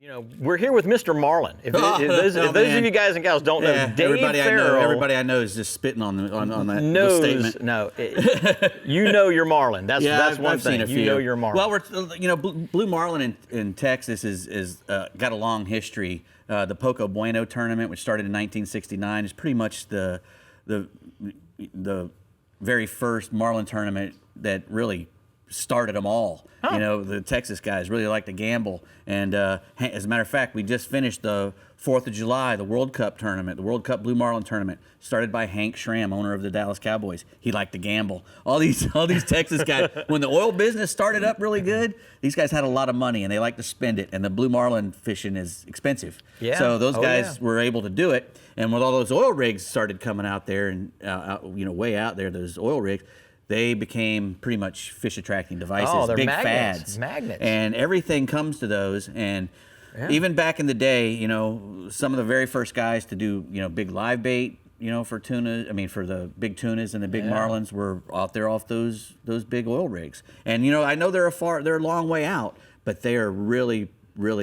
You know, we're here with Mr. Marlin. If those of you guys and gals don't know, Dave everybody I know is just spitting on that statement. No, you know you're Marlin. That's one I've thing. Seen a few. You know you're Marlin. Well, blue marlin in Texas is got a long history. The Poco Bueno tournament, which started in 1969, is pretty much the very first marlin tournament that really started them all. Huh. You know, the Texas guys really like to gamble. And as a matter of fact, we just finished the 4th of July, the World Cup tournament, the World Cup Blue Marlin tournament, started by Hank Schramm, owner of the Dallas Cowboys. He liked to gamble. All these Texas guys, when the oil business started up really good, these guys had a lot of money and they like to spend it. And the blue marlin fishing is expensive. Yeah. So those guys were able to do it. And with all those oil rigs started coming out there and way out there, those oil rigs, they became pretty much fish attracting devices, they're big magnets, fads. Magnets. And everying comes to those. And even back in the day, some of the very first guys to do, big live bait, for tuna, for the big tunas and the big marlins were out there off those big oil rigs. And, I know they're a long way out, but they are really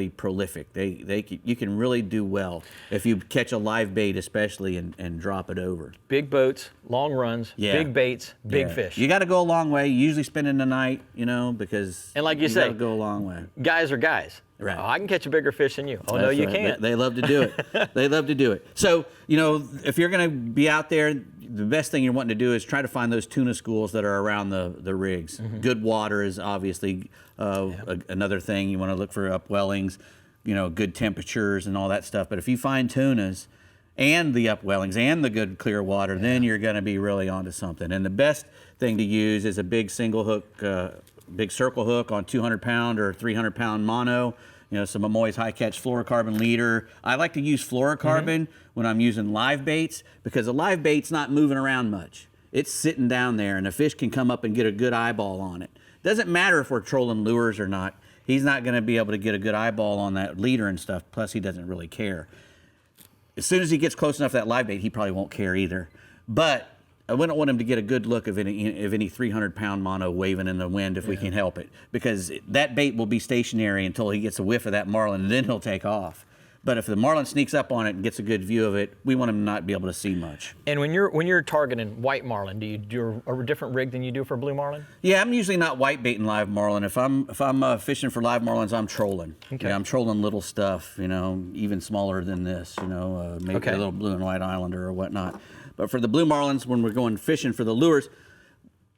prolific. You can really do well if you catch a live bait, especially, and drop it over. Big boats, long runs, big baits, big fish. You got to go a long way. You usually spending the night, because and like you say, got to go a long way. Guys are guys. Right. Oh, I can catch a bigger fish than you. Oh, no, you can't. They love to do it. They love to do it. So, if you're going to be out there, the best thing you're wanting to do is try to find those tuna schools that are around the rigs. Mm-hmm. Good water is obviously another thing. You want to look for upwellings, good temperatures and all that stuff. But if you find tunas and the upwellings and the good clear water, then you're going to be really onto something. And the best thing to use is a big single hook, big circle hook on 200-pound or 300-pound mono. Some Amoy's high catch fluorocarbon leader. I like to use fluorocarbon when I'm using live baits because a live bait's not moving around much. It's sitting down there and a fish can come up and get a good eyeball on it. Doesn't matter if we're trolling lures or not. He's not going to be able to get a good eyeball on that leader and stuff. Plus, he doesn't really care. As soon as he gets close enough to that live bait, he probably won't care either. But I wouldn't want him to get a good look of any 300-pound mono waving in the wind if we can help it, because that bait will be stationary until he gets a whiff of that marlin, and then he'll take off. But if the marlin sneaks up on it and gets a good view of it, we want him to not be able to see much. And when you're targeting white marlin, do you do a different rig than you do for blue marlin? Yeah, I'm usually not white baiting live marlin. If I'm fishing for live marlins, I'm trolling. Okay. I'm trolling little stuff, even smaller than this, maybe a little blue and white islander or whatnot. But for the blue marlins, when we're going fishing for the lures,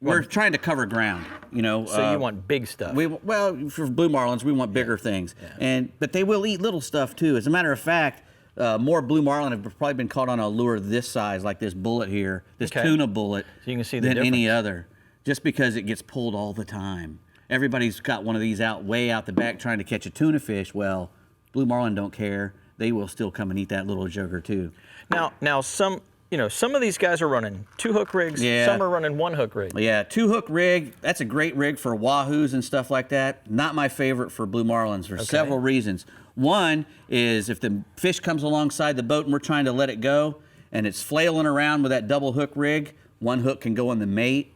we're trying to cover ground, So you want big stuff. For blue marlins, we want bigger things. Yeah. But they will eat little stuff too. As a matter of fact, more blue marlin have probably been caught on a lure this size, like this bullet here, this tuna bullet, so you can see the than difference. Any other, just because it gets pulled all the time. Everybody's got one of these way out the back trying to catch a tuna fish. Well, blue marlin don't care. They will still come and eat that little jugger too. Now some of these guys are running 2-hook rigs. Yeah. Some are running 1-hook rig. Yeah, 2-hook rig. That's a great rig for wahoos and stuff like that. Not my favorite for blue marlins for several reasons. One is if the fish comes alongside the boat and we're trying to let it go and it's flailing around with that double hook rig, 1 hook can go in the mate,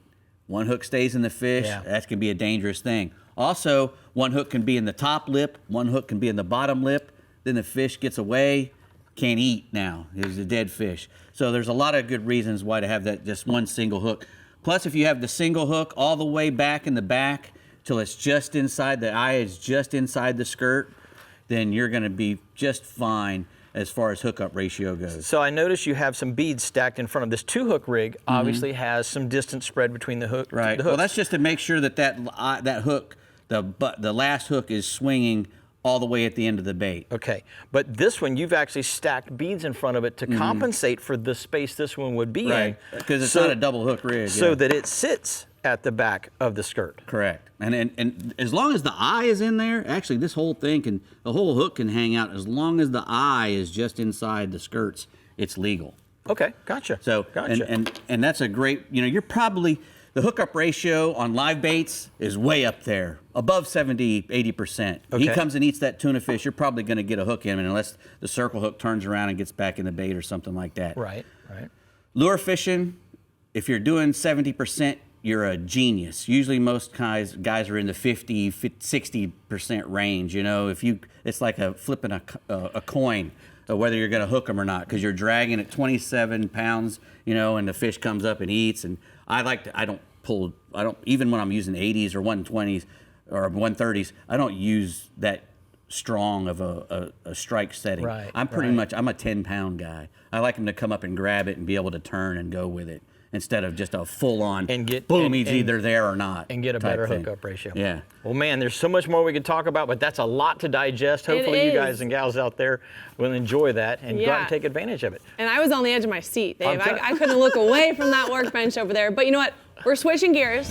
1 hook stays in the fish. Yeah. That can be a dangerous thing. Also, 1 hook can be in the top lip, 1 hook can be in the bottom lip. Then the fish gets away, can't eat now. It's a dead fish. So there's a lot of good reasons why to have that just one single hook. Plus, if you have the single hook all the way back in the back till it's just inside, the eye is just inside the skirt, then you're going to be just fine as far as hookup ratio goes. So I notice you have some beads stacked in front of this 2-hook rig. Obviously has some distance spread between the hook. Right. The hooks. Well, that's just to make sure that hook, the last hook is swinging all the way at the end of the bait. Okay, but this one, you've actually stacked beads in front of it to compensate for the space this one would be in. Because it's not a double hook rig. So that it sits at the back of the skirt. Correct. And as long as the eye is in there, actually this whole thing the whole hook can hang out. As long as the eye is just inside the skirts, it's legal. Okay, gotcha. So, and that's a great, you're probably, the hookup ratio on live baits is way up there, above 70, 80%. Okay. He comes and eats that tuna fish, you're probably going to get a hook in him unless the circle hook turns around and gets back in the bait or something like that. Right. Lure fishing, if you're doing 70%, you're a genius. Usually most guys are in the 60% range. You know, it's like flipping a coin, whether you're going to hook them or not, because you're dragging at 27 pounds, you know, and the fish comes up and eats. And I don't even when I'm using 80s or 120s or 130s, I don't use that strong of a strike setting. Right, I'm pretty much, I'm a 10-pound guy. I like him to come up and grab it and be able to turn and go with it, instead of just a full-on boom, he's either there or not. And get a better thing. hookup ratio. Yeah. Well, man, there's so much more we could talk about, but that's a lot to digest. Hopefully you guys and gals out there will enjoy that and go out and take advantage of it. And I was on the edge of my seat, Dave. I couldn't look away from that workbench over there. But you know what? We're switching gears.